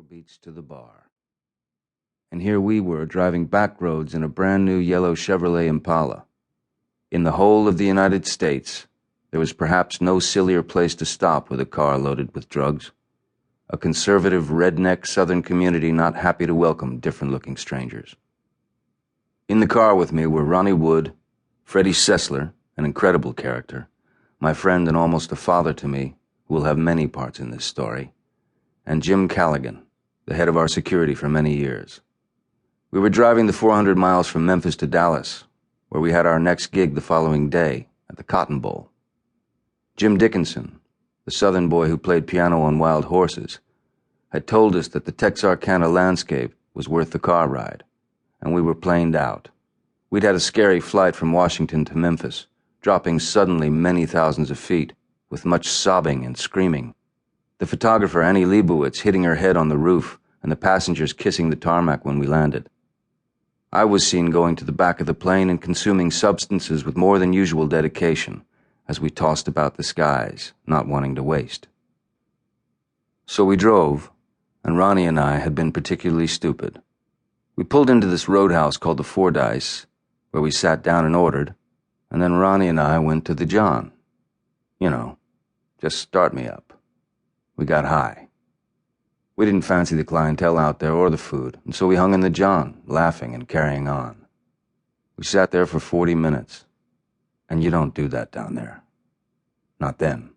beats to the bar. And here we were, driving back roads in a brand new yellow Chevrolet Impala. In the whole of the United States, there was perhaps no sillier place to stop with a car loaded with drugs. A conservative, redneck Southern community not happy to welcome different-looking strangers. In the car with me were Ronnie Wood, Freddie Sessler, an incredible character, my friend and almost a father to me, who will have many parts in this story, and Jim Callaghan, the head of our security for many years. We were driving the 400 miles from Memphis to Dallas, where we had our next gig the following day at the Cotton Bowl. Jim Dickinson, the Southern boy who played piano on Wild Horses, had told us that the Texarkana landscape was worth the car ride, and we were planed out. We'd had a scary flight from Washington to Memphis, dropping suddenly many thousands of feet, with much sobbing and screaming. The photographer Annie Leibowitz hitting her head on the roof, and the passengers kissing the tarmac when we landed. I was seen going to the back of the plane and consuming substances with more than usual dedication, as we tossed about the skies, not wanting to waste. So we drove, and Ronnie and I had been particularly stupid. We pulled into this roadhouse called the Fordyce, where we sat down and ordered, and then Ronnie and I went to the John. You know, just start me up. We got high. We didn't fancy the clientele out there or the food, and so we hung in the John, laughing and carrying on. We sat there for 40 minutes, and you don't do that down there. Not then.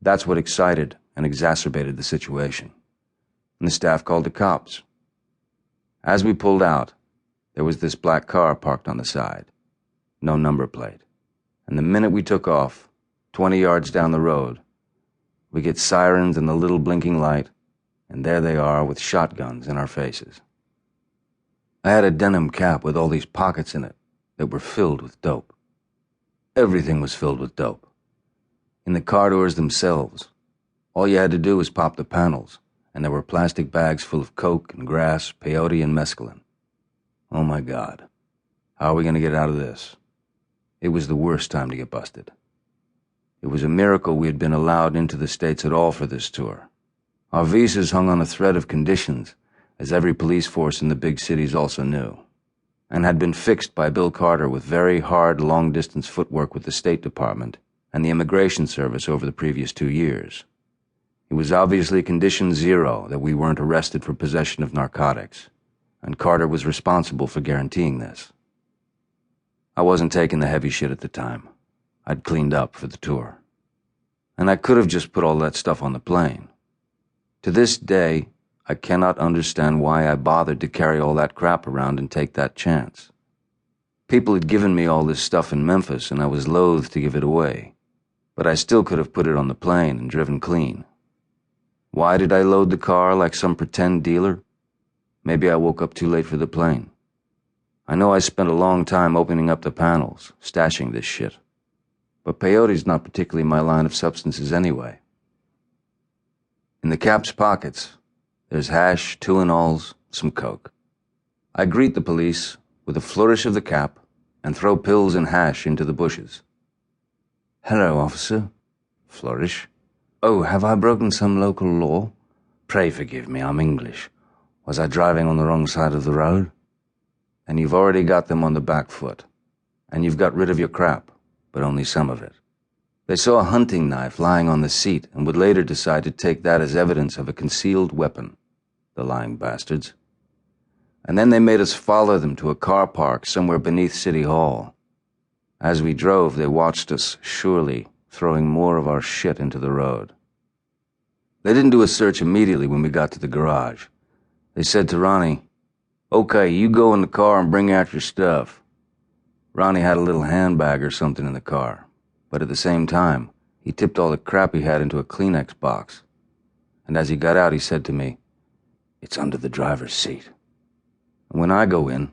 That's what excited and exacerbated the situation, and the staff called the cops. As we pulled out, there was this black car parked on the side, no number plate, and the minute we took off, 20 yards down the road, we get sirens and the little blinking light, and there they are with shotguns in our faces. I had a denim cap with all these pockets in it that were filled with dope. Everything was filled with dope. In the car doors themselves, all you had to do was pop the panels, and there were plastic bags full of coke and grass, peyote and mescaline. Oh my God, how are we going to get out of this? It was the worst time to get busted. It was a miracle we had been allowed into the States at all for this tour. Our visas hung on a thread of conditions, as every police force in the big cities also knew, and had been fixed by Bill Carter with very hard long-distance footwork with the State Department and the Immigration Service over the previous 2 years. It was obviously condition 0 that we weren't arrested for possession of narcotics, and Carter was responsible for guaranteeing this. I wasn't taking the heavy shit at the time. I'd cleaned up for the tour. And I could have just put all that stuff on the plane. To this day, I cannot understand why I bothered to carry all that crap around and take that chance. People had given me all this stuff in Memphis, and I was loath to give it away. But I still could have put it on the plane and driven clean. Why did I load the car like some pretend dealer? Maybe I woke up too late for the plane. I know I spent a long time opening up the panels, stashing this shit. But peyote's not particularly my line of substances anyway. In the cap's pockets, there's hash, 2-in-alls, some coke. I greet the police with a flourish of the cap and throw pills and hash into the bushes. Hello, officer. Flourish. Oh, have I broken some local law? Pray forgive me, I'm English. Was I driving on the wrong side of the road? And you've already got them on the back foot. And you've got rid of your crap, but only some of it. They saw a hunting knife lying on the seat and would later decide to take that as evidence of a concealed weapon, the lying bastards. And then they made us follow them to a car park somewhere beneath City Hall. As we drove, they watched us, surely, throwing more of our shit into the road. They didn't do a search immediately when we got to the garage. They said to Ronnie, "Okay, you go in the car and bring out your stuff." Ronnie had a little handbag or something in the car, but at the same time, he tipped all the crap he had into a Kleenex box. And as he got out, he said to me, "It's under the driver's seat." And when I go in,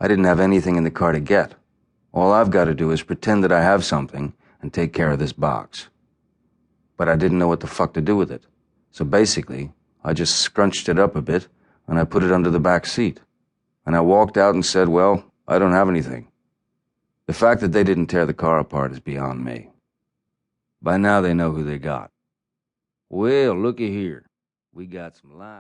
I didn't have anything in the car to get. All I've got to do is pretend that I have something and take care of this box. But I didn't know what the fuck to do with it. So basically, I just scrunched it up a bit and I put it under the back seat. And I walked out and said, "Well, I don't have anything." The fact that they didn't tear the car apart is beyond me. By now they know who they got. Well, looky here. We got some live.